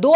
2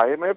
IMF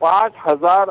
5,000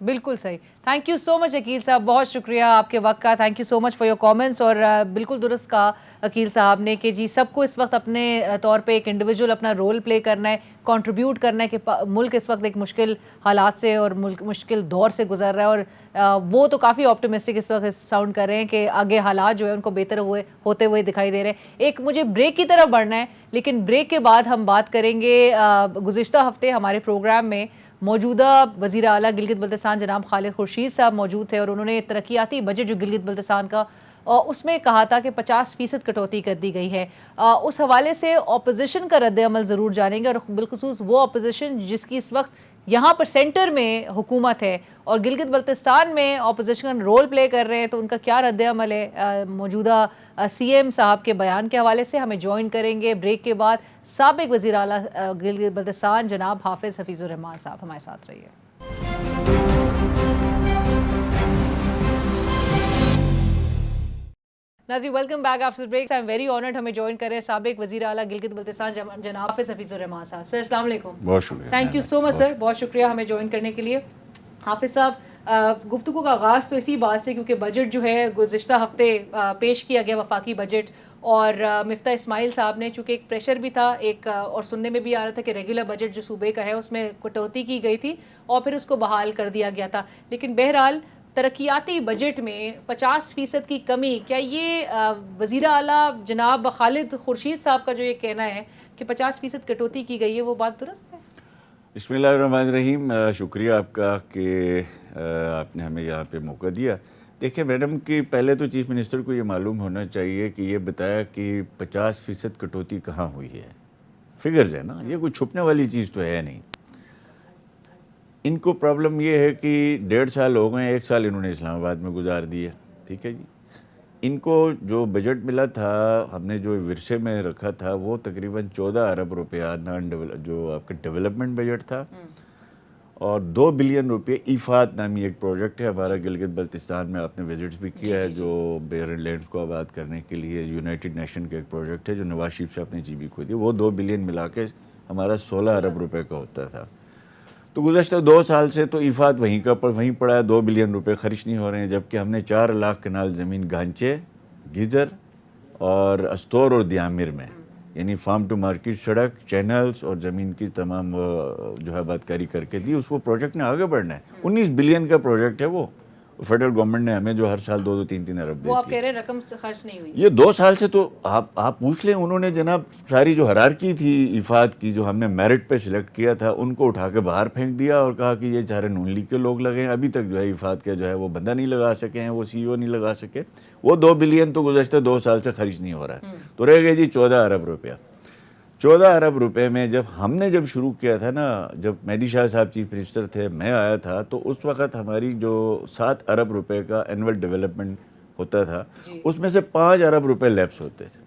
بالکل صحیح. Thank you so مچ عقیل صاحب, بہت شکریہ آپ کے وقت کا. Thank you so much for your comments. اور بالکل درست کہا عقیل صاحب نے کہ جی سب کو اس وقت اپنے طور پہ ایک انڈیویجول اپنا رول پلے کرنا ہے, کنٹریبیوٹ کرنا ہے کہ ملک اس وقت ایک مشکل حالات سے اور ملک مشکل دور سے گزر رہا ہے. اور وہ تو کافی آپٹیمسٹک اس وقت ساؤنڈ کر رہے ہیں کہ آگے حالات جو ہے ان کو بہتر ہوتے ہوئے دکھائی دے رہے ہیں. ایک مجھے بریک کی طرف بڑھنا ہے, لیکن بریک کے بعد ہم بات کریں گے. گزشتہ ہفتے ہمارے پروگرام میں موجودہ وزیر اعلیٰ گلگت بلتستان جناب خالد خورشید صاحب موجود تھے, اور انہوں نے ترقیاتی بجٹ جو گلگت بلتستان کا اس میں کہا تھا کہ 50% کٹوتی کر دی گئی ہے. اس حوالے سے اپوزیشن کا رد عمل ضرور جانیں گے, اور بالخصوص وہ اپوزیشن جس کی اس وقت یہاں پر سینٹر میں حکومت ہے اور گلگت بلتستان میں اپوزیشن رول پلے کر رہے ہیں, تو ان کا کیا رد عمل ہے. موجودہ سی ایم صاحب کے بیان کے حوالے سے ہمیں جوائن کریں گے بریک کے بعد سابق وزیر اعلیٰ گلگت بلتستان جناب حافظ حفیظ الرحمان صاحب. ہمارے ساتھ رہیے. ناظرین welcome back after break. I am very honoured, ہمیں جوائن کر رہے ہیں سابق وزیر اعلیٰ گلگت بلتستان جناب حافظ حفیظ الرحمان صاحب. سر السلام علیکم. بہت شکریہ. تھینک یو سو مچ سر, بہت شکریہ ہمیں جوائن کرنے کے لیے. حافظ صاحب, گفتگو کا آغاز تو اسی بات سے کیونکہ بجٹ جو ہے گزشتہ ہفتے پیش کیا گیا وفاقی بجٹ, اور مفتاح اسماعیل صاحب نے چونکہ ایک پریشر بھی تھا ایک, اور سننے میں بھی آ رہا تھا کہ ریگولر بجٹ جو صوبے کا ہے اس میں کٹوتی کی گئی تھی اور پھر اس کو بحال کر دیا گیا تھا. لیکن بہرحال ترقیاتی بجٹ میں 50% کی کمی, کیا یہ وزیر اعلیٰ جناب خالد خورشید صاحب کا جو یہ کہنا ہے کہ 50% کٹوتی کی گئی ہے, وہ بات درست ہے؟ بسم اللہ الرحمن الرحیم. شکریہ آپ کا کہ آپ نے ہمیں یہاں پہ موقع دیا. دیکھیں میڈم کہ پہلے تو چیف منسٹر کو یہ معلوم ہونا چاہیے کہ یہ بتایا کہ 50% کٹوتی کہاں ہوئی ہے. فگرز ہے نا, یہ کوئی چھپنے والی چیز تو ہے نہیں. ان کو پرابلم یہ ہے کہ 1.5 سال ہو گئے, 1 سال انہوں نے اسلام آباد میں گزار دیا. ٹھیک ہے جی. ان کو جو بجٹ ملا تھا, ہم نے جو ورثے میں رکھا تھا, وہ تقریباً 14 ارب روپیہ جو آپ کا ڈیولپمنٹ بجٹ تھا, اور 2 بلین روپے ایفات نامی ایک پروجیکٹ ہے ہمارا گلگت بلتستان میں, آپ نے وزٹس بھی کیا ہے, جو بیرن لینڈز کو آباد کرنے کے لیے یونائٹڈ نیشن کا ایک پروجیکٹ ہے جو نواز شریف صاحب نے جی بی کو دی. وہ 2 بلین ملا کے ہمارا 16 ارب روپے کا ہوتا تھا. تو گزشتہ 2 سال سے تو ایفات وہیں پڑا ہے, 2 بلین روپے خرچ نہیں ہو رہے ہیں, جبکہ ہم نے 4 لاکھ کنال زمین گانچے, گیزر اور استور اور دیامر میں, یعنی فارم ٹو مارکیٹ سڑک, چینلز اور زمین کی تمام جو ہے آباد کاری کر کے دی. اس وہ پروجیکٹ نے آگے بڑھنا ہے. 19 بلین کا پروجیکٹ ہے وہ, فیڈرل گورنمنٹ نے ہمیں جو ہر سال 2-3 ارب دیتی ہے. وہ آپ کہہ رہے ہیں رقم خرچ نہیں ہوئی. یہ 2 سال سے تو آپ پوچھ لیں, انہوں نے جناب ساری جو ہرارکی تھی ایفات کی, جو ہم نے میرٹ پہ سلیکٹ کیا تھا, ان کو اٹھا کے باہر پھینک دیا اور کہا کہ یہ چارے نون لیگ کے لوگ لگے ہیں. ابھی تک جو ہے ایفات کا جو ہے وہ بندہ نہیں لگا سکے ہیں, وہ سی او نہیں لگا سکے. وہ 2 بلین تو گزشتہ 2 سال سے خرچ نہیں ہو رہا ہے. تو رہ گئے جی 14 ارب روپیہ. 14 ارب روپے میں ہم نے جب شروع کیا تھا نا, جب مہدی شاہ صاحب چیف منسٹر تھے, میں آیا تھا, تو اس وقت ہماری جو 7 ارب روپے کا اینول ڈیولپمنٹ ہوتا تھا, اس میں سے 5 ارب روپے لیپس ہوتے تھے.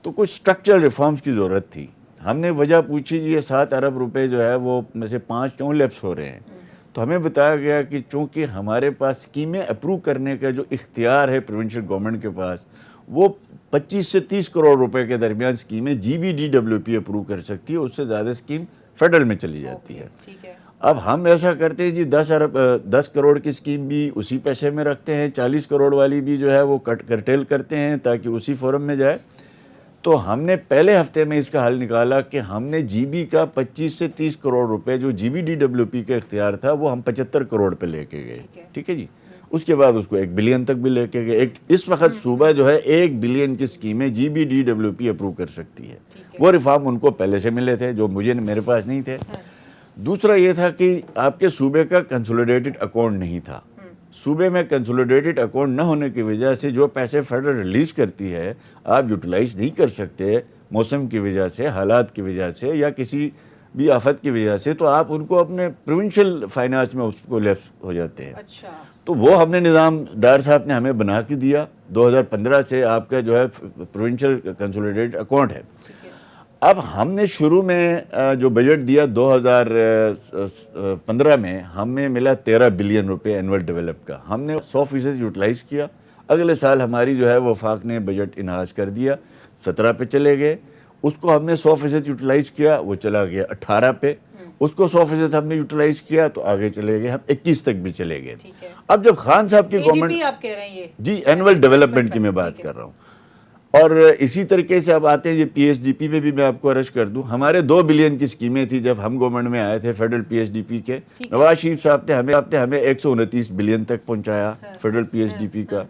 تو کچھ اسٹرکچرل ریفارمز کی ضرورت تھی. ہم نے وجہ پوچھی یہ 7 ارب روپے جو ہے وہ میں سے 5 کیوں لیپس ہو رہے ہیں. تو ہمیں بتایا گیا کہ چونکہ ہمارے پاس اسکیمیں اپروو کرنے کا جو اختیار ہے پروونشل گورنمنٹ کے پاس, وہ 25 سے 30 کروڑ روپے کے درمیان اسکیمیں GBDWP اپروو کر سکتی ہے, اس سے زیادہ اسکیم فیڈرل میں چلی جاتی ہے. اب ہم ایسا کرتے ہیں جی 10 کروڑ کی اسکیم بھی اسی پیسے میں رکھتے ہیں, 40 کروڑ والی بھی جو ہے وہ کرٹیل کرتے ہیں تاکہ اسی فورم میں جائے. تو ہم نے پہلے ہفتے میں اس کا حل نکالا کہ ہم نے جی بی کا 25 سے 30 کروڑ روپے جو GBDWP کا اختیار تھا وہ ہم 75 کروڑ پہ لے کے گئے. ٹھیک ہے جی. اس کے بعد اس کو 1 بلین تک بھی لے کے گئے. اس وقت صوبہ جو ہے 1 بلین کی اسکیمیں GBDWP اپروو کر سکتی ہے. وہ ریفارم ان کو پہلے سے ملے تھے جو میرے پاس نہیں تھے. دوسرا یہ تھا کہ آپ کے صوبے کا کنسولیڈیٹڈ اکاؤنٹ نہیں تھا. صوبے میں کنسولیڈیٹڈ اکاؤنٹ نہ ہونے کی وجہ سے جو پیسے فیڈرل ریلیز کرتی ہے آپ یوٹیلائز نہیں کر سکتے, موسم کی وجہ سے, حالات کی وجہ سے, یا کسی بھی آفت کی وجہ سے, تو آپ ان کو اپنے پروونشل فائنانس میں اس کو لیپس ہو جاتے ہیں. تو وہ ہم نے نظام ڈار صاحب نے ہمیں بنا کے دیا. 2015 سے آپ کا جو ہے پروونشل کنسولیڈیٹڈ اکاؤنٹ ہے. اب ہم نے شروع میں جو بجٹ دیا 2015 میں ہمیں ملا 13 بلین روپے اینول ڈیولپ کا. ہم نے 100% یوٹیلائز کیا. اگلے سال ہماری جو ہے وفاق نے بجٹ انہاز کر دیا, 17 پہ چلے گئے. اس کو ہم نے 100% یوٹیلائز کیا, وہ چلا گیا 18 پہ. اس کو 100% ہم نے یوٹیلائز کیا تو آگے چلے گئے, ہم 21 تک بھی چلے گئے. ٹھیک ہے. اب جب خان صاحب کی گورنمنٹ, آپ کہہ رہے ہیں یہ جی اینول ڈیولپمنٹ کی میں بات کر رہا ہوں, اور اسی طریقے سے اب آتے ہیں یہ پی ایس ڈی پی پہ بھی میں آپ کو عرض کر دوں, ہمارے 2 بلین کی اسکیمیں تھیں جب ہم گورنمنٹ میں آئے تھے فیڈرل پی ایس ڈی پی کے. نواز شریف صاحب نے ہمیں 129 بلین تک پہنچایا فیڈرل پی ایس ڈی پی کا.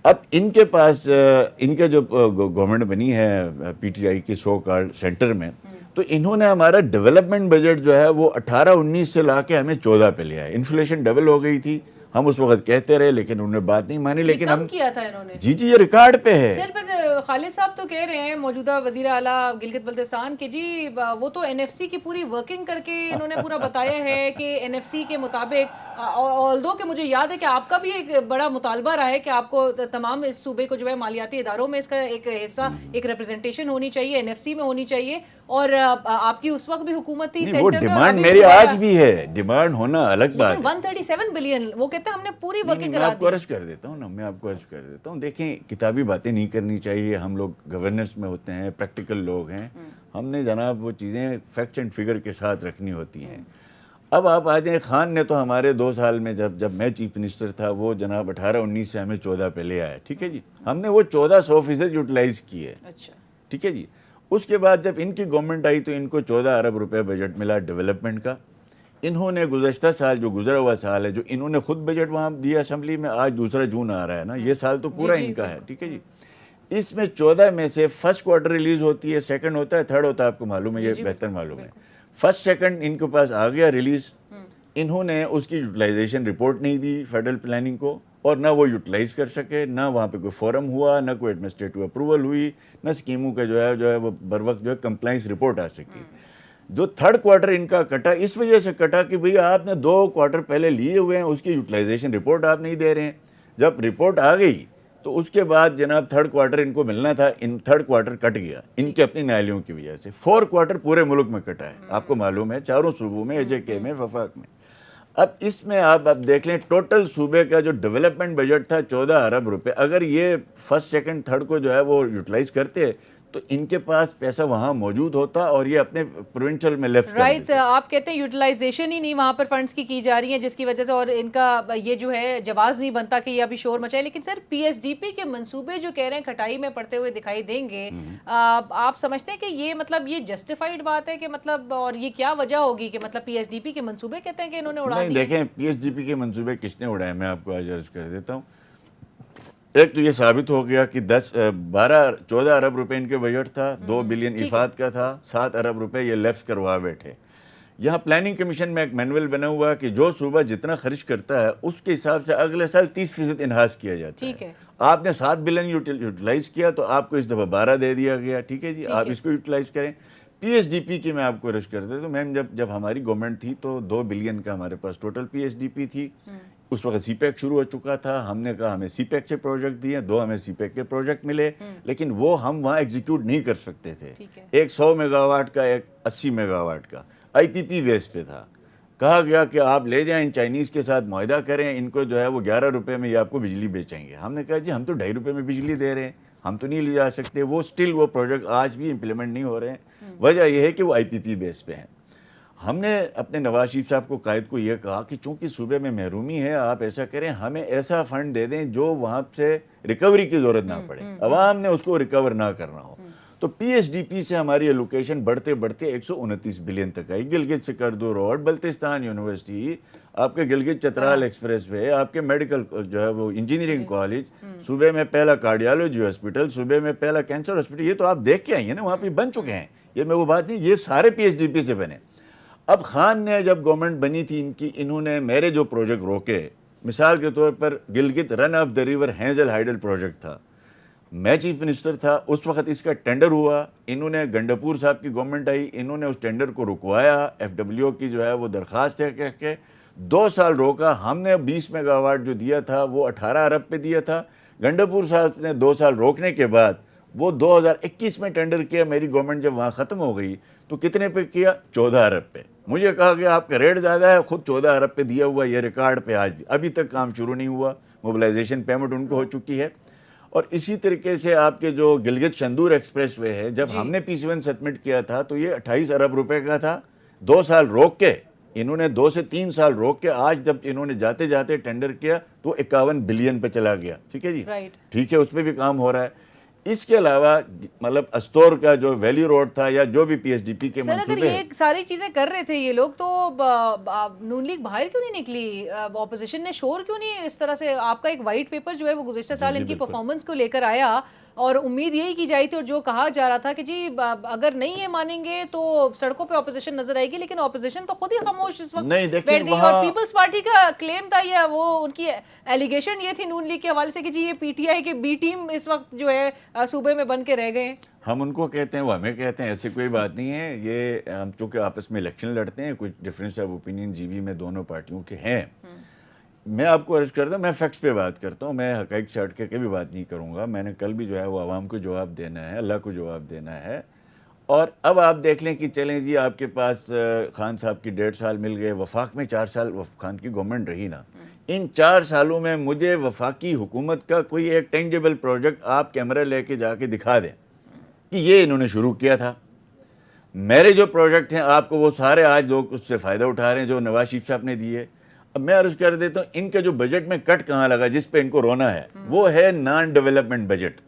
اب ان کے پاس ان کے جو گورنمنٹ بنی ہے پی ٹی آئی کی سو کالڈ سینٹر میں, تو انہوں نے ہمارا ڈیولپمنٹ بجٹ جو ہے وہ 18-19 سے لا کے ہمیں 14 پہ لیا ہے. انفلیشن ڈبل ہو گئی تھی, ہم اس وقت کہتے رہے لیکن انہوں نے بات نہیں مانی. لیکن ہم کیا تھا انہوں نے, جی یہ ریکارڈ پہ ہے. سر پر خالد صاحب تو کہہ رہے ہیں موجودہ وزیر اعلیٰ گلگت بلتستان کہ جی وہ تو این ایف سی کی پوری ورکنگ کر کے انہوں نے پورا بتایا ہے کہ این ایف سی کے مطابق, آلدو کہ مجھے یاد ہے کہ آپ کا بھی ایک بڑا مطالبہ رہا ہے کہ آپ کو تمام اس صوبے کو جو ہے مالیاتی اداروں میں اس کا ایک حصہ, ایک ریپرزنٹیشن ہونی چاہیے, این ایف سی میں ہونی چاہیے, اور آپ کی اس وقت بھی حکومت تھی. وہ ڈیمانڈ میری آج بھی ہے, ڈیمانڈ ہونا الگ بات ہے. 137 بلین وہ کہتے ہیں ہم نے پوری ورکنگ میں آپ کو عرض کر دیتا ہوں نا, میں آپ کو عرض کر دیتا ہوں. دیکھیں کتابی باتیں نہیں کرنی چاہیے, ہم لوگ گورننس میں ہوتے ہیں, پریکٹیکل لوگ ہیں, ہم نے جناب وہ چیزیں فیکٹس اینڈ فگر کے ساتھ رکھنی ہوتی ہیں. اب آپ آ جائیں, خان نے تو ہمارے 2 سال میں جب میں چیف منسٹر تھا وہ جناب 18-19 سے ہمیں 14 پہ لے آیا. ٹھیک ہے جی, ہم نے وہ 14% یوٹیلائز کی ہے. ٹھیک ہے جی. اس کے بعد جب ان کی گورنمنٹ آئی تو ان کو 14 ارب روپے بجٹ ملا ڈیولپمنٹ کا. انہوں نے گزشتہ سال جو گزرا ہوا سال ہے, جو انہوں نے خود بجٹ وہاں دیا اسمبلی میں, آج 2 جون آ رہا ہے نا, یہ سال تو پورا ان کا ہے. ٹھیک ہے جی. اس میں 14 میں سے فرسٹ کوارٹر ریلیز ہوتی ہے, سیکنڈ ہوتا ہے, تھرڈ ہوتا ہے, آپ کو معلوم ہے, یہ بہتر معلوم ہے. فرسٹ سیکنڈ ان کے پاس آ گیا ریلیز, انہوں نے اس کی یوٹیلائزیشن رپورٹ نہیں دی فیڈرل پلاننگ کو, اور نہ وہ یوٹیلائز کر سکے, نہ وہاں پہ کوئی فورم ہوا, نہ کوئی ایڈمنسٹریٹو اپروول ہوئی, نہ اسکیموں کا جو ہے وہ بر وقت جو ہے کمپلائنس رپورٹ آ سکی. جو تھرڈ کوارٹر ان کا کٹا اس وجہ سے کٹا کہ بھئی آپ نے 2 کوارٹر پہلے لیے ہوئے ہیں, اس کی یوٹیلائزیشن رپورٹ آپ نہیں دے رہے ہیں. جب رپورٹ آ گئی تو اس کے بعد جناب تھرڈ کوارٹر ان کو ملنا تھا, ان تھرڈ کوارٹر کٹ گیا ان کے اپنی نااہلیوں کی وجہ سے. 4 کوارٹر پورے ملک میں کٹا ہے, آپ کو معلوم ہے, 4 صوبوں میں, ایجے کے میں, وفاق میں. اب اس میں آپ دیکھ لیں ٹوٹل صوبے کا جو ڈیولپمنٹ بجٹ تھا 14 ارب روپے, اگر یہ فرسٹ سیکنڈ تھرڈ کو جو ہے وہ یوٹیلائز کرتے تو ان کے پاس پیسہ وہاں موجود ہوتا اور یہ اپنے پروونشل میں لیفٹ کر دیتے. آپ کہتے ہیں یوٹیلائزیشن ہی نہیں وہاں پر فنڈز کی جا رہی ہیں, جس کی وجہ سے اور ان کا یہ جو ہے جواز نہیں بنتا کہ یہ ابھی شور مچائے. لیکن سر پی ایس ڈی پی کے منصوبے جو کہہ رہے ہیں کھٹائی میں پڑتے ہوئے دکھائی دیں گے, آپ سمجھتے ہیں کہ یہ مطلب یہ جسٹیفائڈ بات ہے کہ مطلب, اور یہ کیا وجہ ہوگی کہ مطلب پی ایس ڈی پی کے منصوبے کہتے ہیں کہ انہوں نے اڑا دیے؟ دیکھیں پی ایس ڈی پی کے منصوبے کس نے اڑائے, میں آپ کو آج عرض کر دیتا ہوں. ایک تو یہ ثابت ہو گیا کہ 14 ارب روپے ان کے بجٹ تھا, 2 بلین افاد کا تھا, 7 ارب روپے یہ لیفٹ کروا بیٹھے. یہاں پلاننگ کمیشن میں ایک مینول بنا ہوا کہ جو صوبہ جتنا خرچ کرتا ہے اس کے حساب سے اگلے سال 30% انہاس کیا جاتا ہے. آپ نے 7 بلین یوٹیلائز کیا تو آپ کو اس دفعہ 12 دے دیا گیا. ٹھیک ہے جی, آپ اس کو یوٹیلائز کریں. پی ایس ڈی پی کی میں آپ کو عرض کر دیتا ہوں, میم جب ہماری گورنمنٹ تھی تو 2 بلین کا ہمارے پاس total P S D P تھی. اس وقت سی پیک شروع ہو چکا تھا, ہم نے کہا ہمیں سی پیک سے پروجیکٹ دیے, 2 ہمیں سی پیک کے پروجیکٹ ملے, لیکن وہ ہم وہاں ایگزیکیوٹ نہیں کر سکتے تھے. ایک 100 میگا واٹ کا, ایک 80 میگا واٹ کا آئی پی پی بیس پہ تھا. کہا گیا کہ آپ لے جائیں چائنیز کے ساتھ معاہدہ کریں, ان کو جو ہے وہ 11 روپے میں یہ آپ کو بجلی بیچیں گے. ہم نے کہا جی ہم تو 2.5 روپے میں بجلی دے رہے ہیں, ہم تو نہیں لے جا سکتے. وہ اسٹل وہ پروجیکٹ آج بھی امپلیمنٹ نہیں ہو رہے ہیں. وجہ یہ ہے کہ وہ آئی پی پی بیس پہ ہیں. ہم نے اپنے نواز شریف صاحب کو قائد کو یہ کہا کہ چونکہ صوبے میں محرومی ہے, آپ ایسا کریں ہمیں ایسا فنڈ دے دیں جو وہاں سے ریکوری کی ضرورت نہ پڑے, عوام نے اس کو ریکور نہ کرنا ہو. تو پی ایس ڈی پی سے ہماری ایلوکیشن بڑھتے بڑھتے 129 بلین تک آئی. گلگت سکردو روڈ, بلتستان یونیورسٹی, آپ کے گلگت چترال ایکسپریس وے, آپ کے میڈیکل جو ہے وہ انجینئرنگ کالج, صوبے میں پہلا کارڈیالوجی ہاسپٹل, صوبے میں پہلا کینسر ہاسپٹل, یہ تو آپ دیکھ کے آئی ہیں نا, وہاں پہ بن چکے ہیں. یہ میں وہ بات نہیں, یہ سارے پی ایس ڈی پی سے بنے. اب خان نے جب گورنمنٹ بنی تھی ان کی, انہوں نے میرے جو پروجیکٹ روکے, مثال کے طور پر Gilgit run of the river Hanzal hydel project تھا, میں چیف منسٹر تھا اس وقت, اس کا ٹینڈر ہوا, انہوں نے گنڈاپور صاحب کی گورنمنٹ آئی, انہوں نے اس ٹینڈر کو رکوایا, ایف ڈبلیو کی جو ہے وہ درخواست ہے کہہ کے 2 سال روکا. ہم نے 20 میگا واٹ جو دیا تھا وہ 18 ارب پہ دیا تھا. گنڈاپور صاحب نے 2 سال روکنے کے بعد وہ 2021 میں ٹینڈر کیا. میری گورنمنٹ جب وہاں ختم ہو گئی تو کتنے پہ کیا؟ 14 ارب پہ. مجھے کہا کہ آپ کا ریٹ زیادہ ہے, خود 14 ارب پہ دیا ہوا, یہ ریکارڈ پہ آج بھی ابھی تک کام شروع نہیں ہوا. موبلائزیشن پیمنٹ ان کو ہو چکی ہے. اور اسی طریقے سے آپ کے جو گلگت شندور ایکسپریس وے ہے, جب ہم نے پی سی 1 سبمٹ کیا تھا تو یہ 28 ارب روپے کا تھا, 2 سال روک کے انہوں نے 2 سے 3 سال روک کے آج جب انہوں نے جاتے جاتے ٹینڈر کیا تو 51 بلین پہ چلا گیا. ٹھیک ہے جی, ٹھیک ہے, اس پہ بھی کام ہو رہا ہے. اس کے علاوہ مطلب استور کا جو ویلی روڈ تھا یا جو بھی پی ایس ڈی پی کے منصوبے, اگر یہ ساری چیزیں کر رہے تھے یہ لوگ تو نون لیگ باہر کیوں نہیں نکلی؟ اپوزیشن نے شور کیوں نہیں اس طرح سے؟ آپ کا ایک وائٹ پیپر جو ہے وہ گزشتہ سال ان کی پرفارمنس کو لے کر آیا اور امید یہی کی جائی تھی اور جو کہا جا رہا تھا کہ جی اگر نہیں یہ مانیں گے تو سڑکوں پہ اپوزیشن نظر آئے گی, لیکن اپوزیشن تو خود ہی خاموش اس وقت بیٹھ گئی. اور پیپلز پارٹی کا کلیم تھا یا وہ ان کی ایلیگیشن یہ تھی نون لیگ کے حوالے سے کہ جی یہ پی ٹی آئی کی بی ٹیم اس وقت جو ہے صوبے میں بن کے رہ گئے ہیں. ہم ان کو کہتے ہیں, وہ ہمیں کہتے ہیں, ایسی کوئی بات نہیں ہے. یہ ہم چونکہ آپس میں الیکشن لڑتے ہیں, کچھ ڈفرینس آف اوپینین جی بی میں دونوں پارٹیوں کے ہیں. میں آپ کو عرض کرتا ہوں, میں فیکٹس پہ بات کرتا ہوں, میں حقائق سے ہٹ کے کبھی بات نہیں کروں گا. میں نے کل بھی جو ہے وہ عوام کو جواب دینا ہے, اللہ کو جواب دینا ہے. اور اب آپ دیکھ لیں کہ چلیں جی آپ کے پاس خان صاحب کی 1.5 سال مل گئے, وفاق میں 4 سال خان کی گورنمنٹ رہی نا. ان 4 سالوں میں مجھے وفاقی حکومت کا کوئی ایک ٹینجیبل پروجیکٹ آپ کیمرہ لے کے جا کے دکھا دیں کہ یہ انہوں نے شروع کیا تھا. میرے جو پروجیکٹ ہیں آپ کو وہ سارے آج لوگ اس سے فائدہ اٹھا رہے ہیں جو نواز شریف صاحب نے دیے. اب میں عرض کر دیتا ہوں, ان کے جو بجٹ میں کٹ کہاں لگا جس پہ ان کو رونا ہے, وہ ہے non development budget.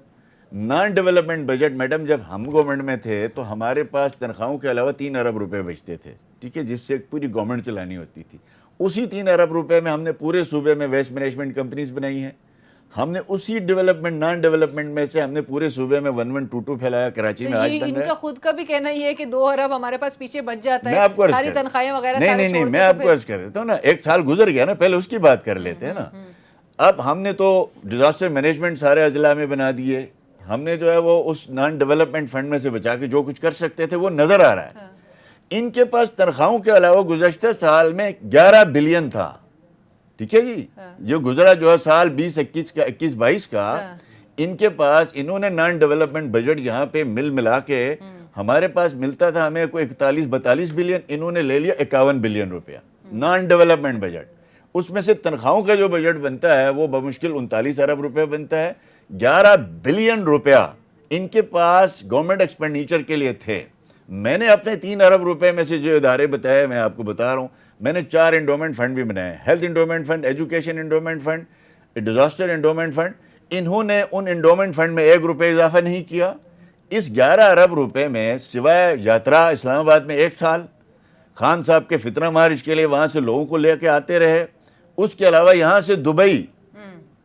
Non development budget madam, جب ہم گورنمنٹ میں تھے تو ہمارے پاس تنخواہوں کے علاوہ 3 ارب روپے بچتے تھے. ٹھیک ہے, جس سے پوری گورنمنٹ چلانی ہوتی تھی. اسی 3 ارب روپے میں ہم نے پورے صوبے میں ویسٹ مینجمنٹ کمپنیز بنائی ہیں. ہم نے اسی ڈیولپمنٹ نان ڈیولپمنٹ میں سے ہم نے پورے صوبے میں 1122 پھیلایا. کراچی میں آج بن رہا ہے. ان کا خود کا بھی کہنا یہ ہے کہ 2 ارب ہمارے پاس پیچھے بچ جاتا ہے. میں آپ کو ساری تنخواہیں وغیرہ نہیں میں آپ کو عرض کر دیتا ہوں نا, 1 سال گزر گیا نا, پہلے اس کی بات کر لیتے ہیں نا. اب ہم نے تو ڈیزاسٹر مینجمنٹ سارے اضلاع میں بنا دیے. ہم نے جو ہے وہ اس نان ڈیولپمنٹ فنڈ میں سے بچا کے جو کچھ کر سکتے تھے وہ نظر آ رہا ہے. ان کے پاس تنخواہوں کے علاوہ گزشتہ سال میں 11 بلین تھا. ٹھیک ہے جی, جو گزرا جو ہے سال 2021 کا 21-22 کا, ان کے پاس انہوں نے نان ڈیولپمنٹ بجٹ یہاں پہ ملا کے ہمارے پاس ملتا تھا ہمیں کوئی 41-42 بلین, انہوں نے لے لیا 51 بلین روپیہ نان ڈیولپمنٹ بجٹ. اس میں سے تنخواہوں کا جو بجٹ بنتا ہے وہ بمشکل 39 ارب روپے بنتا ہے. 11 بلین روپیہ ان کے پاس گورنمنٹ ایکسپینڈیچر کے لیے تھے. میں نے اپنے 3 ارب روپے میں سے جو ادارے بتائے میں آپ کو بتا رہا ہوں, میں نے 4 انڈومنٹ فنڈ بھی بنائے, health endowment fund, education endowment fund, disaster endowment fund. انہوں نے ان انڈومنٹ فنڈ میں 1 روپے اضافہ نہیں کیا. اس 11 ارب روپے میں سوائے یاترا اسلام آباد میں 1 سال, خان صاحب کے فطرہ مارچ کے لیے وہاں سے لوگوں کو لے کے آتے رہے, اس کے علاوہ یہاں سے دبئی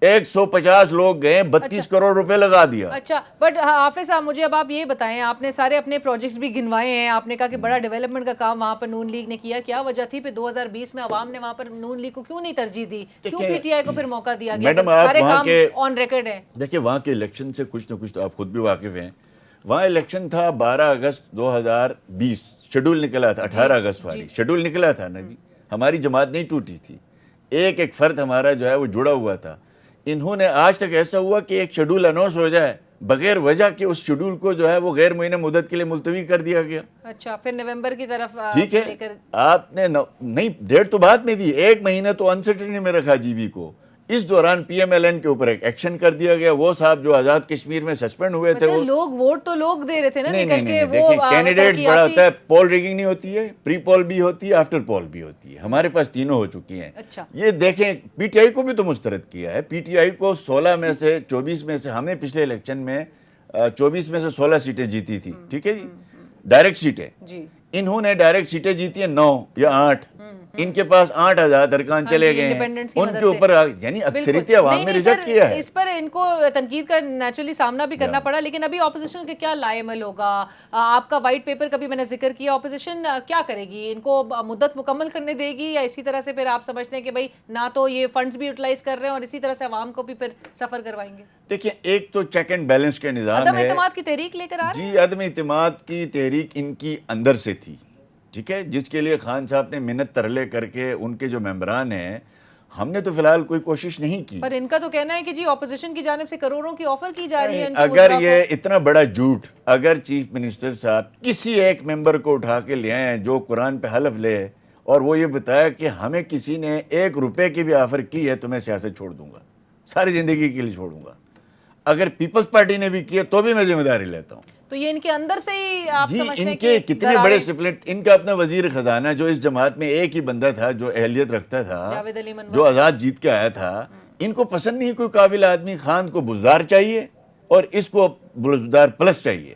150 لوگ گئے, 32 کروڑ روپے لگا دیا. اچھا, بٹ حافظ صاحب مجھے اب آپ یہ بتائیں, آپ نے سارے اپنے پروجیکٹس بھی گنوائے ہیں, آپ نے کہا کہ بڑا ڈیولپمنٹ کا کام وہاں پر نون لیگ نے کیا. کیا وجہ تھی پھر 2020 میں عوام نے وہاں پر نون لیگ کو کیوں نہیں ترجیح دی, کیوں پی ٹی آئی کو پھر موقع دیا گیا؟ میڈم آپ وہاں کے آن ریکارڈ ہیں. دیکھیں وہاں کے الیکشن سے کچھ نہ کچھ تو آپ خود بھی واقف ہیں. وہاں الیکشن تھا 12 اگست 2020, شیڈول نکلا تھا 18 اگست والی شیڈول نکلا تھا نا جی. ہماری جماعت نہیں ٹوٹی تھی, ایک فرد ہمارا جو ہے وہ جڑا ہوا تھا. انہوں نے آج تک ایسا ہوا کہ ایک شیڈول اناؤنس ہو جائے بغیر وجہ کہ اس شیڈول کو جو ہے وہ غیر معینہ مدت کے لیے ملتوی کر دیا گیا. اچھا, پھر نومبر کی طرف ٹھیک ہے, آپ نے نہیں ڈیٹ تو بات نہیں دی, 1 مہینہ تو انسرٹنٹی میں رکھا جی بی کو. اس دوران پی ایم ایل این کے اوپر ایک ایکشن کر دیا گیا. وہ صاحب جو آزاد کشمیر میں سسپینڈ ہوئے تھے, وہ لوگ ووٹ تو لوگ دے رہے تھے نا. نہیں دیکھیں, کینڈیڈیٹس بڑا ہوتا ہے, پول ریگنگ نہیں ہوتی ہے, پری پول بھی ہوتی ہے, آفٹر پول بھی ہوتی ہے. ہمارے پاس تینوں ہو چکی ہیں. یہ دیکھیں پی ٹی آئی کو بھی تو مسترد کیا ہے. پی ٹی آئی کو 16 میں سے 24 میں سے, ہم نے پچھلے الیکشن میں 24 میں سے 16 سیٹیں جیتی تھی. ٹھیک ہے جی, ڈائریکٹ سیٹیں. انہوں نے ڈائریکٹ سیٹیں جیتی ہیں 9 یا 8. ان کے پاس 8 آزاد ارکان چلے گئے ہیں, ان کے اوپر یعنی اکثریت عوام نے ریجیکٹ کیا ہے. اس پر ان کو تنقید کا نیچرلی سامنا بھی کرنا پڑا, لیکن ابھی اپوزیشن کے کیا لائے عمل ہوگا؟ آپ کا وائٹ پیپر کا بھی میں نے ذکر کیا, اپوزیشن کیا کرے گی؟ ان کو مدت مکمل کرنے دے گی یا اسی طرح سے پھر آپ سمجھتے ہیں کہ بھائی نہ تو یہ فنڈز بھی یوٹیلائز کر رہے ہیں اور اسی طرح سے عوام کو بھی پھر سفر کروائیں گے؟ دیکھیں, ایک تو چیک اینڈ بیلنس کا نظام ہے. عدم اعتماد کی تحریک لے کر آ رہے ہیں. جی, عدم اعتماد کی تحریک ان کی اندر سے تھی. ٹھیک ہے, جس کے لیے خان صاحب نے منت ترلے کر کے ان کے جو ممبران ہیں, ہم نے تو فی الحال کوئی کوشش نہیں کی. پر ان کا تو کہنا ہے کہ جی اپوزیشن کی جانب سے کروڑوں کی آفر کی جا رہی ہے. اگر یہ اتنا بڑا جھوٹ, اگر چیف منسٹر صاحب کسی ایک ممبر کو اٹھا کے لے آئیں جو قرآن پہ حلف لے اور وہ یہ بتایا کہ ہمیں کسی نے 1 روپے کی بھی آفر کی ہے تو میں سیاست چھوڑ دوں گا, ساری زندگی کے لیے چھوڑوں گا. اگر پیپلز پارٹی نے بھی کیا تو بھی میں ذمہ داری لیتا ہوں. تو یہ ان کے اندر سے ہی آپ جی سمجھتے ان ہیں کے کہ کتنے بڑے سپلٹ، ان کا اپنا وزیر خزانہ جو اس جماعت میں ایک ہی بندہ تھا جو اہلیت رکھتا تھا، جاوید علی منور، جو آزاد جیت کے آیا تھا، ان کو پسند نہیں کوئی قابل آدمی. خان کو بزدار چاہیے اور اس کو بزدار پلس چاہیے.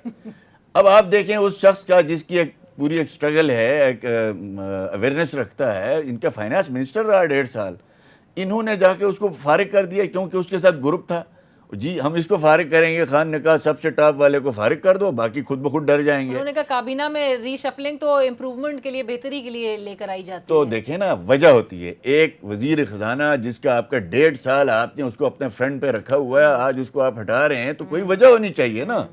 اب آپ دیکھیں اس شخص کا جس کی ایک پوری ایک سٹرگل ہے، ایک اویئرنیس رکھتا ہے، ان کا فائنانس منسٹر رہا 1.5 سال، انہوں نے جا کے اس کو فارغ کر دیا کیونکہ اس کے ساتھ گروپ تھا. جی ہم اس کو فارغ کریں گے. خان نے کہا سب سے ٹاپ والے کو فارغ کر دو، باقی خود بخود ڈر جائیں گے. انہوں نے کہا کابینہ میں ری شفلنگ تو امپروومنٹ کے لیے، بہتری کے لیے لے کر آئی جاتی تو ہے. دیکھیں نا وجہ ہوتی ہے، ایک وزیر خزانہ جس کا آپ کا 1.5 سال آپ نے اس کو اپنے فرنٹ پہ رکھا ہوا ہے، آج اس کو آپ ہٹا رہے ہیں تو کوئی وجہ ہونی چاہیے نا.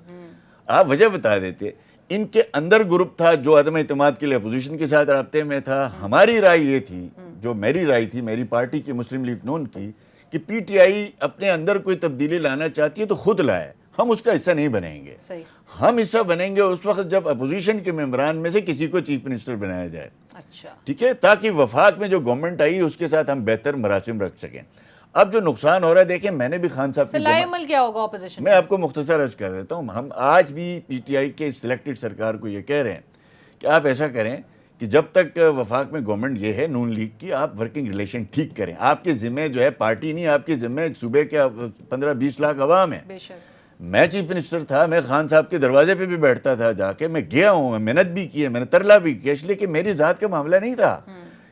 آپ وجہ بتا دیتے. ان کے اندر گروپ تھا جو عدم اعتماد کے لیے اپوزیشن کے ساتھ رابطے میں تھا. ہماری رائے یہ تھی، جو میری رائے تھی میری پارٹی کی مسلم لیگ نون کی، کہ پی ٹی آئی اپنے اندر کوئی تبدیلی لانا چاہتی ہے تو خود لائے، ہم اس کا حصہ نہیں بنیں گے. صحیح. ہم حصہ بنیں گے اس وقت جب اپوزیشن کے ممبران میں سے کسی کو چیف منسٹر بنایا جائے. اچھا ٹھیک ہے، تاکہ وفاق میں جو گورنمنٹ آئی اس کے ساتھ ہم بہتر مراسم رکھ سکیں. اب جو نقصان ہو رہا ہے دیکھیں، میں نے بھی خان صاحب کی لائے عمل کیا ہوگا اپوزیشن؟ میں آپ کو مختصر عرض کر دیتا ہوں. ہم آج بھی پی ٹی آئی کے سلیکٹڈ سرکار کو یہ کہہ رہے ہیں کہ آپ ایسا کریں کہ جب تک وفاق میں گورنمنٹ یہ ہے نون لیگ کی، آپ ورکنگ ریلیشن ٹھیک کریں. آپ کے ذمہ جو ہے پارٹی نہیں، آپ کے ذمہ صوبے کے 15-20 لاکھ عوام ہیں. بے شک. میں چیف منسٹر تھا، میں خان صاحب کے دروازے پہ بھی بیٹھتا تھا جا کے، میں گیا ہوں، میں محنت بھی کی ہے، میں نے ترلا بھی کیا، اس لیے کہ میری ذات کا معاملہ نہیں تھا.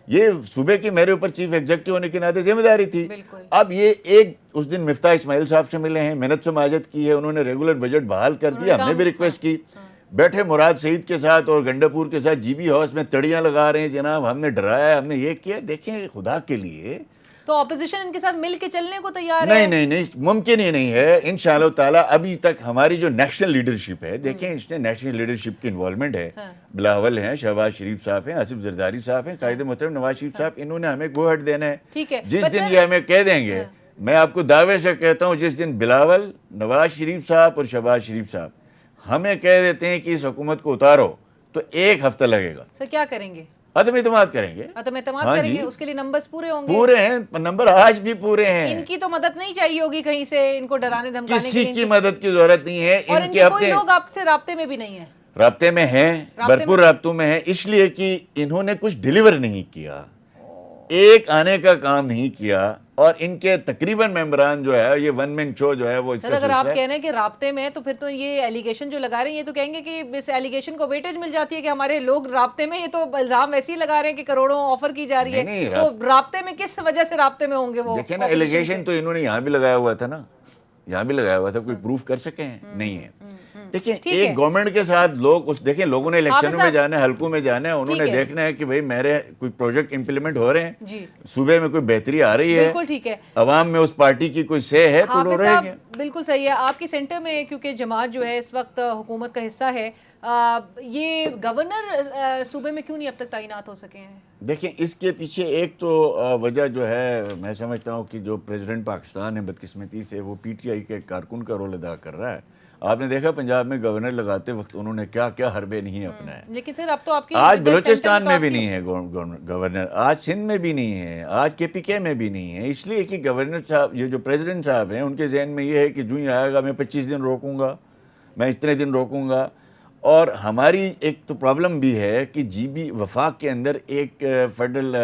یہ صوبے کی میرے اوپر چیف ایگزیکٹو ہونے کے ناطے ذمہ داری تھی. اب یہ ایک اس دن مفتاح اسماعیل صاحب سے ملے ہیں، محنت سے ماجد کی ہے، انہوں نے ریگولر بجٹ بحال کر دیا. ہم نے بھی ریکویسٹ کی. بیٹھے مراد سعید کے ساتھ اور گنڈا پور کے ساتھ جی بی ہاؤس میں تڑیاں لگا رہے ہیں جناب، ہم نے ڈرایا، ہم نے یہ کیا. دیکھیں خدا کے لیے تو اپوزیشن ان کے ساتھ مل کے چلنے کو تیار ہے؟ نہیں ممکن ہی نہیں ہے. انشاءاللہ تعالیٰ ابھی تک ہماری جو نیشنل لیڈرشپ ہے، دیکھیں اس نے نیشنل لیڈرشپ کی انوالومنٹ ہے. بلاول ہیں، شہباز شریف صاحب ہیں، آصف زرداری صاحب ہیں، قائد محترم نواز شریف صاحب، انہوں نے ہمیں گو ہیڈ دینا ہے. ٹھیک ہے، جس دن یہ ہمیں کہہ دیں گے، میں آپ کو دعوے سے کہتا ہوں، جس دن بلاول، نواز شریف صاحب اور شہباز شریف صاحب ہمیں کہہ دیتے ہیں کہ اس حکومت کو اتارو، تو 1 ہفتہ لگے گا. سر کیا کریں گے؟ عدم اعتماد کریں گے. عدم اعتماد کریں گے. اس کے لیے نمبرز پورے ہوں گے؟ پورے ہیں، نمبر آج بھی پورے ہیں. ان کی تو مدد نہیں چاہیے ہوگی کہیں سے، ان کو ڈرانے دھمکانے کے لیے؟ کسی کی مدد کی ضرورت نہیں ہے. اور ان کے کوئی لوگ آپ سے رابطے میں بھی نہیں ہیں؟ رابطے میں ہیں، بھرپور رابطوں میں ہیں، اس لیے کہ انہوں نے کچھ ڈیلیور نہیں کیا، ایک آنے کا کام نہیں کیا. اور ان کے تقریباً ممبران جو ہے، یہ ون مین شو جو ہے وہ اس کا سر اگر آپ کہہ رہے ہیں کہ رابطے میں، تو پھر تو یہ ایلیگیشن جو لگا رہے ہیں، یہ تو کہیں گے کہ اس ایلیگیشن کو ویٹیج مل جاتی ہے کہ ہمارے لوگ رابطے میں. یہ تو الزام ویسے ہی لگا رہے ہیں کہ کروڑوں آفر کی جا رہی ہے. تو رابطے میں کس وجہ سے رابطے میں ہوں گے وہ؟ دیکھیں نا، ایلیگیشن تو انہوں نے یہاں بھی لگایا ہوا تھا نا، یہاں بھی لگایا ہوا تھا. کوئی پروف کر سکے ہیں؟ نہیں ہے. دیکھیں ایک گورنمنٹ کے ساتھ لوگ دیکھیں لوگوں نے الیکشنوں میں جانا ہے، حلقوں میں جانا ہے، انہوں نے دیکھنا ہے کہ بھئی میرے کوئی پروجیکٹ امپلیمنٹ ہو رہے ہیں، صوبے میں کوئی بہتری آ رہی ہے، بالکل ٹھیک ہے، عوام میں اس پارٹی کی کوئی سے ہے تو لوگ رہیں گے. بالکل صحیح ہے. آپ کی سینٹر میں کیونکہ جماعت جو ہے اس وقت حکومت کا حصہ ہے، یہ گورنر صوبے میں کیوں نہیں اب تک تعینات ہو سکے ہیں؟ دیکھیں اس کے پیچھے ایک تو وجہ جو ہے، میں سمجھتا ہوں کہ جو پریزیڈنٹ پاکستان ہے بدقسمتی سے وہ پی ٹی آئی کے کارکن کا رول ادا کر رہا ہے. آپ نے دیکھا پنجاب میں گورنر لگاتے وقت انہوں نے کیا کیا حربے نہیں اپنائے. لیکن سر اب تو آپ کی آج بلوچستان میں بھی نہیں ہے گورنر، آج سندھ میں بھی نہیں ہے، آج کے پی کے میں بھی نہیں ہے. اس لیے کہ گورنر صاحب، یہ جو پریزیڈنٹ صاحب ہیں، ان کے ذہن میں یہ ہے کہ جو ہی آئے گا میں 25 دن روکوں گا، میں اتنے دن روکوں گا. اور ہماری ایک تو پرابلم بھی ہے کہ جی بی وفاق کے اندر ایک فیڈرل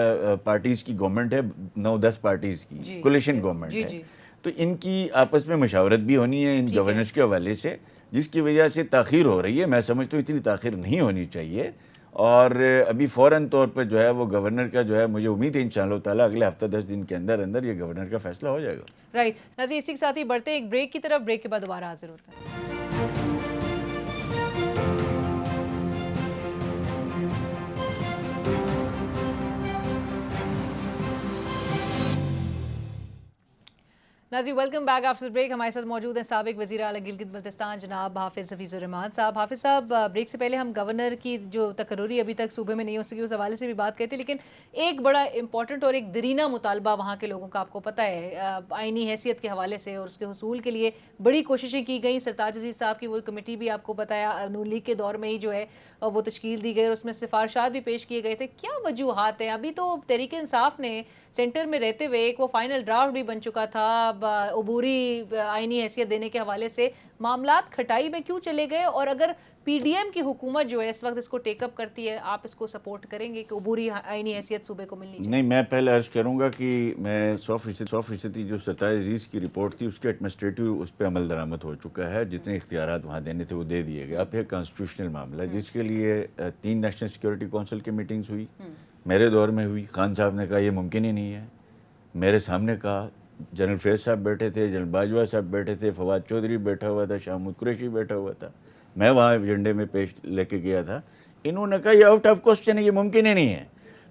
پارٹیز کی گورنمنٹ ہے، 9-10 پارٹیز کی کولیشن گورنمنٹ ہے. تو ان کی آپس میں مشاورت بھی ہونی ہے ان گورننس کے حوالے سے، جس کی وجہ سے تاخیر ہو رہی ہے. میں سمجھتا ہوں اتنی تاخیر نہیں ہونی چاہیے. اور ابھی فوراً طور پہ جو ہے وہ گورنر کا جو ہے، مجھے امید ہے انشاءاللہ تعالیٰ اگلے ہفتہ 10 دن کے اندر اندر یہ گورنر کا فیصلہ ہو جائے گا. رائٹ. ناظرین اسی کے ساتھ ہی بڑھتے ایک بریک کی طرف. بریک کے بعد دوبارہ حاضر ہوتے ہیں. ناظرین ویلکم بیک آفٹر بریک. ہمارے ساتھ موجود ہیں سابق وزیر اعلیٰ گلگت بلتستان جناب حافظ حفیظ الرحمان صاحب. حافظ صاحب، بریک سے پہلے ہم گورنر کی جو تقرری ابھی تک صوبے میں نہیں ہو سکی اس حوالے سے بھی بات کرتے، لیکن ایک بڑا امپورٹنٹ اور ایک دیرینہ مطالبہ وہاں کے لوگوں کا آپ کو پتہ ہے آئینی حیثیت کے حوالے سے، اور اس کے حصول کے لیے بڑی کوششیں کی گئیں. سرتاج عزیز صاحب کی وہ کمیٹی بھی آپ کو بتایا نون لیگ کے دور میں ہی جو ہے وہ تشکیل دی گئی، اور اس میں سفارشات بھی پیش کیے گئے تھے. کیا وجوہات ہیں؟ ابھی تو تحریک انصاف نے سینٹر میں رہتے ہوئے ایک وہ فائنل ڈرافٹ بھی بن چکا تھا، اب عبوری آئینی حیثیت دینے کے حوالے سے معاملات کھٹائی میں کیوں چلے گئے؟ اور اگر پی ڈی ایم کی حکومت جو ہے اس وقت اس کو ٹیک اپ کرتی ہے، آپ اس کو سپورٹ کریں گے کہ عبوری آئینی حیثیت صوبے کو ملنی چاہیے؟ نہیں، میں پہلے عرض کروں گا کہ میں 100% جو ستائش عزیز کی رپورٹ تھی اس کے ایڈمنسٹریٹو اس پہ عمل درآمد ہو چکا ہے، جتنے اختیارات وہاں دینے تھے وہ دے دیے گئے۔ اب ہے کانسٹیٹیوشنل معاملہ جس کے لیے 3 نیشنل سیکورٹی کونسل کی میٹنگز ہوئی، میرے دور میں ہوئی۔ خان صاحب نے کہا یہ ممکن ہی نہیں ہے، میرے سامنے کہا، جنرل فیض صاحب بیٹھے تھے، جنرل باجوہ صاحب بیٹھے تھے، فواد چودھری بیٹھا ہوا تھا، شاہ محمود قریشی بیٹھا ہوا تھا، میں وہاں ایجنڈے میں پیش لے کے گیا تھا۔ انہوں نے کہا یہ آؤٹ آف کوسچن ہے، یہ ممکن ہی نہیں ہے۔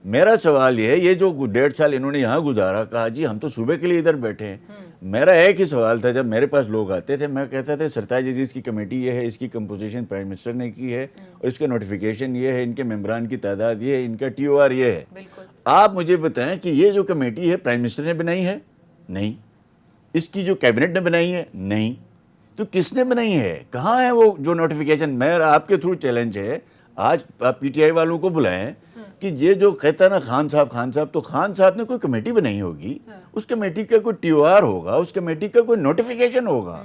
میرا سوال یہ ہے، یہ جو 1.5 سال انہوں نے یہاں گزارا، کہا جی ہم تو صوبے کے لیے ادھر بیٹھے ہیں۔ میرا ایک ہی سوال تھا، جب میرے پاس لوگ آتے تھے میں کہتا تھا سرتاج عزیز کی کمیٹی یہ ہے، اس کی کمپوزیشن پرائم منسٹر نے کی ہے اور اس کا نوٹیفیکیشن یہ ہے، ان کے ممبران کی تعداد یہ ہے، ان کا ٹی او آر یہ ہے۔ آپ مجھے بتائیں کہ یہ جو کمیٹی ہے پرائم منسٹر نے بنائی ہے؟ نہیں۔ اس کی جو کیبنٹ نے بنائی ہے؟ نہیں۔ تو کس نے بنائی ہے؟ کہاں ہے وہ جو نوٹیفیکیشن؟ میرا آپ کے تھرو چیلنج ہے، آج آپ پی ٹی آئی والوں کو بلائیں کہ یہ جو کہتا ہے نا خان صاحب، تو خان صاحب نے کوئی کمیٹی بنائی ہوگی، اس کمیٹی کا کوئی ٹی او آر ہوگا، اس کمیٹی کا کوئی نوٹیفیکیشن ہوگا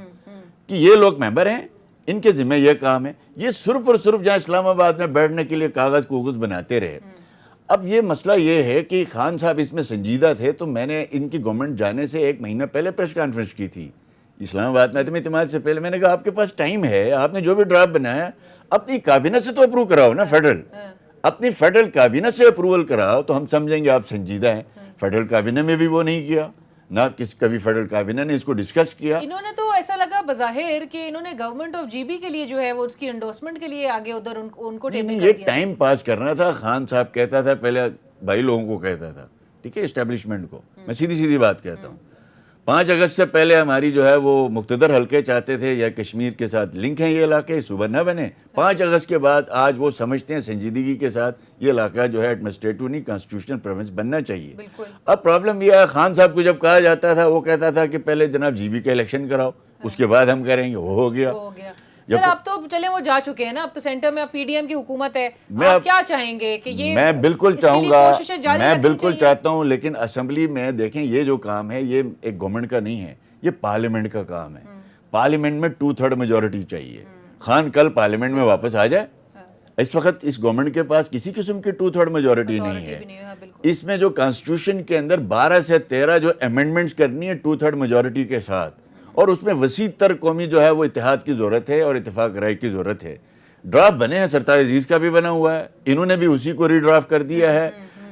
کہ یہ لوگ ممبر ہیں، ان کے ذمہ یہ کام ہے۔ یہ صرف اور صرف جہاں اسلام آباد میں بیٹھنے کے لیے کاغذ کوغذ بناتے رہے۔ اب یہ مسئلہ یہ ہے کہ خان صاحب اس میں سنجیدہ تھے، تو میں نے ان کی گورنمنٹ جانے سے 1 مہینہ پہلے پریس کانفرنس کی تھی اسلام آباد میں عدم اعتماد سے پہلے۔ میں نے کہا آپ کے پاس ٹائم ہے، آپ نے جو بھی ڈرافٹ بنایا اپنی کابینہ سے تو اپروو کراؤ نا، اپنی فیڈرل کابینہ سے اپروول کراؤ تو ہم سمجھیں گے آپ سنجیدہ ہیں۔ فیڈرل کابینہ میں بھی وہ نہیں کیا، نہ کبھی فیڈرل کابینہ نے اس کو ڈسکس کیا۔ انہوں نے تو ایسا لگا بظاہر کہ انہوں نے گورنمنٹ آف جی بی کے لیے جو ہے وہ اس کی انڈورسمنٹ کے لیے آگے ادھر ان کو ٹیبل نہیں، کر یہ دیا۔ ٹائم پاس کرنا تھا۔ خان صاحب کہتا تھا پہلے بھائی لوگوں کو کہتا تھا، ٹھیک ہے، اسٹیبلشمنٹ کو، میں سیدھی بات کہتا ہوں، 5 اگست سے پہلے ہماری جو ہے وہ مقتدر حلقے چاہتے تھے یا کشمیر کے ساتھ لنک ہیں یہ علاقے، صوبہ نہ بنے۔ 5 اگست کے بعد آج وہ سمجھتے ہیں سنجیدگی کے ساتھ یہ علاقہ جو ہے ایڈمنسٹریٹو نہیں کانسٹیٹیوشنل پروونس بننا چاہیے۔ اب پرابلم یہ ہے، خان صاحب کو جب کہا جاتا تھا وہ کہتا تھا کہ پہلے جناب جی بی کا الیکشن کراؤ، اس کے بعد ہم کریں گے۔ وہ ہو گیا۔ سر اب تو چلیں وہ جا چکے ہیں نا، اب تو سینٹر میں پی ڈی ایم کی حکومت ہے، آپ کیا چاہیں گے کہ یہ؟ میں بالکل چاہوں گا، میں بالکل چاہتا ہوں، لیکن اسمبلی میں دیکھیں یہ جو کام ہے یہ ایک گورنمنٹ کا نہیں ہے، یہ پارلیمنٹ کا کام ہے۔ پارلیمنٹ میں 2/3 میجورٹی چاہیے۔ خان کل پارلیمنٹ میں واپس آ جائے۔ اس وقت اس گورنمنٹ کے پاس کسی قسم کی 2/3 میجورٹی نہیں ہے۔ اس میں جو کانسٹیٹیوشن کے اندر 12 سے 13 جو امینڈمنٹس کرنی ہے 2/3 میجورٹی کے ساتھ، اور اس میں وسیع تر قومی جو ہے وہ اتحاد کی ضرورت ہے اور اتفاق رائے کی ضرورت ہے۔ ڈرافٹ بنے ہیں، سرتاج عزیز کا بھی بنا ہوا ہے، انہوں نے بھی اسی کو ری ڈرافٹ کر دیا ہے،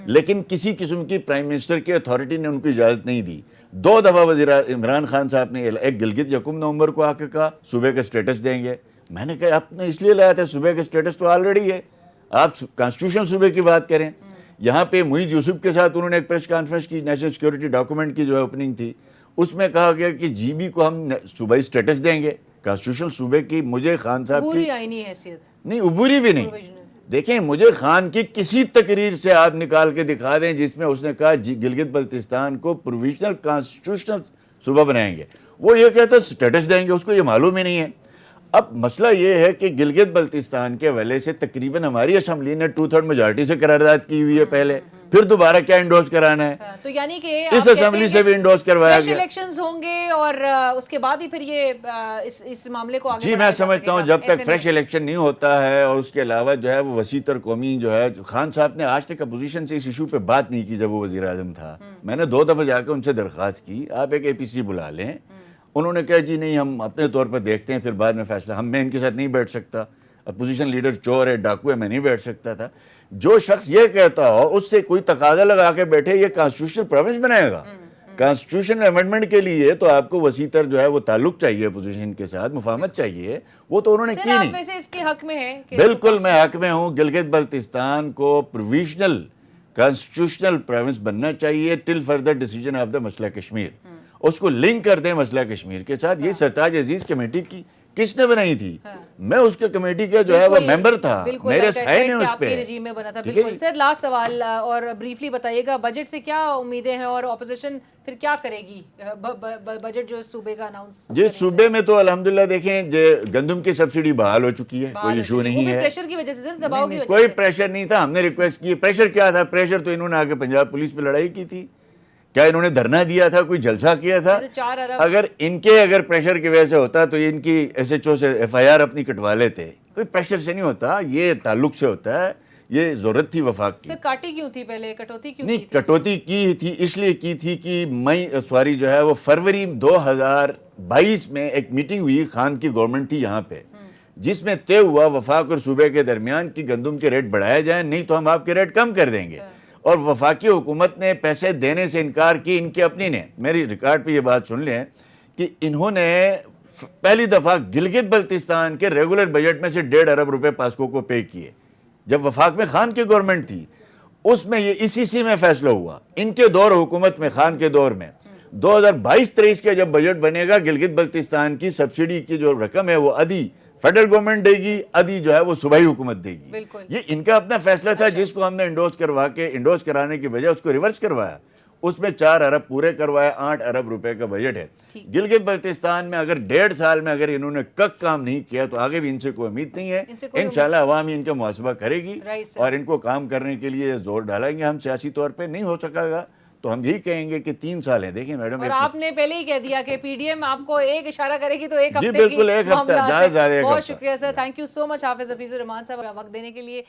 لیکن کسی قسم کی پرائم منسٹر کی اتھارٹی نے ان کو اجازت نہیں دی۔ 2 دفعہ وزیر عمران خان صاحب نے ایک گلگت 1 نومبر کو آ کے کہا صوبے کا سٹیٹس دیں گے۔ میں نے کہا آپ نے اس لیے لایا تھا، صوبے کا سٹیٹس تو آلریڈی ہے، آپ کانسٹیٹیوشن صوبے کی بات کریں۔ یہاں پہ معید یوسف کے ساتھ انہوں نے ایک پریس کانفرنس کی، نیشنل سیکورٹی ڈاکومنٹ کی جو ہے اوپننگ تھی، اس میں کہا گیا کہ جی بی کو ہم صوبائی سٹیٹس دیں گے، کانسٹیٹیوشن صوبے کی۔ مجھے خان صاحب کی عبوری آئینی حیثیت نہیں، عبوری بھی نہیں، دیکھیں مجھے خان کی کسی تقریر سے آپ نکال کے دکھا دیں جس میں اس نے کہا گلگت بلتستان کو پروویژنل کانسٹیٹیوشنل صوبہ بنائیں گے، وہ یہ کہتا ہے سٹیٹس دیں گے، اس کو یہ معلوم ہی نہیں ہے۔ اب مسئلہ یہ ہے کہ گلگت بلتستان کے حوالے سے تقریباً ہماری اسمبلی نے 2/3 میجورٹی سے قرارداد کی ہوئی ہے پہلے، پھر دوبارہ کیا انڈورس کرانا ہے؟ تو یعنی کہ اس اسمبلی سے بھی انڈورس کروایا گیا۔ الیکشنز ہوں گے اور اس کے بعد ہی پھر یہ اس معاملے کو آگے جی میں سمجھتا ہوں جب تک فریش الیکشن نہیں ہوتا ہے، اور اس کے علاوہ جو ہے وہ وسیع تر قومی جو ہے، خان صاحب نے آج تک اپوزیشن سے اس ایشو پہ بات نہیں کی جب وہ وزیر اعظم تھا۔ میں نے 2 دفعہ جا کے ان سے درخواست کی آپ ایک APC بلا لیں، انہوں نے کہا جی نہیں ہم اپنے طور پر دیکھتے ہیں پھر بعد میں فیصلہ۔ میں ان کے ساتھ نہیں بیٹھ سکتا، اپوزیشن لیڈر چور ہے، ڈاکو ہے، میں نہیں بیٹھ سکتا تھا۔ جو شخص یہ کہتا ہو اس سے کوئی تقاضا لگا کے بیٹھے یہ کانسٹیٹیوشنل پروونس بنائے گا، کانسٹیٹیوشنل امینڈمنٹ کے لیے تو آپ کو وسیع تر جو ہے وہ تعلق چاہیے، اپوزیشن کے ساتھ مفاہمت چاہیے، وہ تو انہوں نے کی نہیں۔ ویسے اس کے حق میں ہے؟ بالکل میں حق میں ہوں، گلگت بلتستان کو پروویژنل کانسٹیٹیوشنل پروونس بننا چاہیے ٹل فردر ڈیسیجن آف دا مسئلہ کشمیر، اس کو لنک کر دیں مسئلہ کشمیر کے ساتھ۔ یہ سرتاج عزیز کمیٹی کی کس نے بنائی تھی؟ میں اس کے کمیٹی کا جو ہے وہ ممبر تھا، میرے سائن ہے اس پہ۔ بالکل سر، لاسٹ سوال اور بریفلی بتائیے گا، بجٹ سے کیا امیدیں ہیں اور اپوزیشن پھر کیا کرے گی؟ بجٹ جو صوبے کا اناؤنس جی صوبے میں تو الحمدللہ دیکھیں گندم کی سبسڈی بحال ہو چکی ہے، کوئی ایشو نہیں ہے۔ پریشر کی وجہ سے، دباؤ کی وجہ سے؟ کوئی پریشر نہیں تھا، ہم نے ریکویسٹ کی۔ پریشر کیا تھا؟ پریشر تو انہوں نے آ کے پنجاب پولیس پہ لڑائی کی تھی کیا انہوں نے دھرنا دیا تھا, کوئی جلسہ کیا تھا؟ 4 ارب اگر پریشر کی وجہ سے ہوتا تو ان کی ایس ایچ او سے ایف آئی آر اپنی کٹوا لیتے. کوئی پریشر سے نہیں ہوتا, یہ تعلق سے ہوتا ہے. یہ ضرورت تھی وفاق کی. سر کاٹی کیوں تھی پہلے, کٹوتی کیوں نہیں, کٹوتی کی تھی اس لیے کی تھی کہ وہ فروری 2022 میں ایک میٹنگ ہوئی, خان کی گورنمنٹ تھی یہاں پہ, جس میں طے ہوا وفاق اور صوبے کے درمیان کی گندم کے ریٹ بڑھائے جائیں, نہیں تو ہم آپ کے ریٹ کم کر دیں گے. اور وفاقی حکومت نے پیسے دینے سے انکار کی, ان کے اپنی نے. میری ریکارڈ پہ یہ بات سن لیں کہ انہوں نے پہلی دفعہ گلگت بلتستان کے ریگولر بجٹ میں سے 1.5 ارب روپے پاسکو کو پے کیے, جب وفاق میں خان کی گورنمنٹ تھی. اس میں یہ ECC میں فیصلہ ہوا, ان کے دور حکومت میں, خان کے دور میں. 2022-23 کے جب بجٹ بنے گا, گلگت بلتستان کی سبسڈی کی جو رقم ہے وہ آدھی فیڈرل گورنمنٹ دے گی, آدھی جو ہے وہ صوبائی حکومت دے گی. یہ ان کا اپنا فیصلہ تھا, جس کو ہم نے انڈوز کرانے کی بجائے اس کو ریورس کروایا. اس میں 4 ارب پورے کروائے, 8 ارب روپے کا بجٹ ہے. گلگت بلتستان میں اگر 1.5 سال میں اگر انہوں نے کام نہیں کیا تو آگے بھی ان سے کوئی امید نہیں ہے. انشاءاللہ عوام ہی ان کا محاسبہ کرے گی اور ان کو کام کرنے کے لیے زور ڈالیں گے. ہم سیاسی طور پہ نہیں ہو سکا گا تو ہم یہی کہیں گے کہ 3 سال ہیں. دیکھیں میڈم, اور آپ نے پہلے ہی کہہ دیا کہ پی ڈی ایم آپ کو ایک اشارہ کرے گی تو ایک ہفتے جی بالکل, ایک ہفتہ, زیادہ. بہت شکریہ سر, تھینک یو سو مچ حافظ حفیظ الرحمان صاحب وقت دینے کے لیے.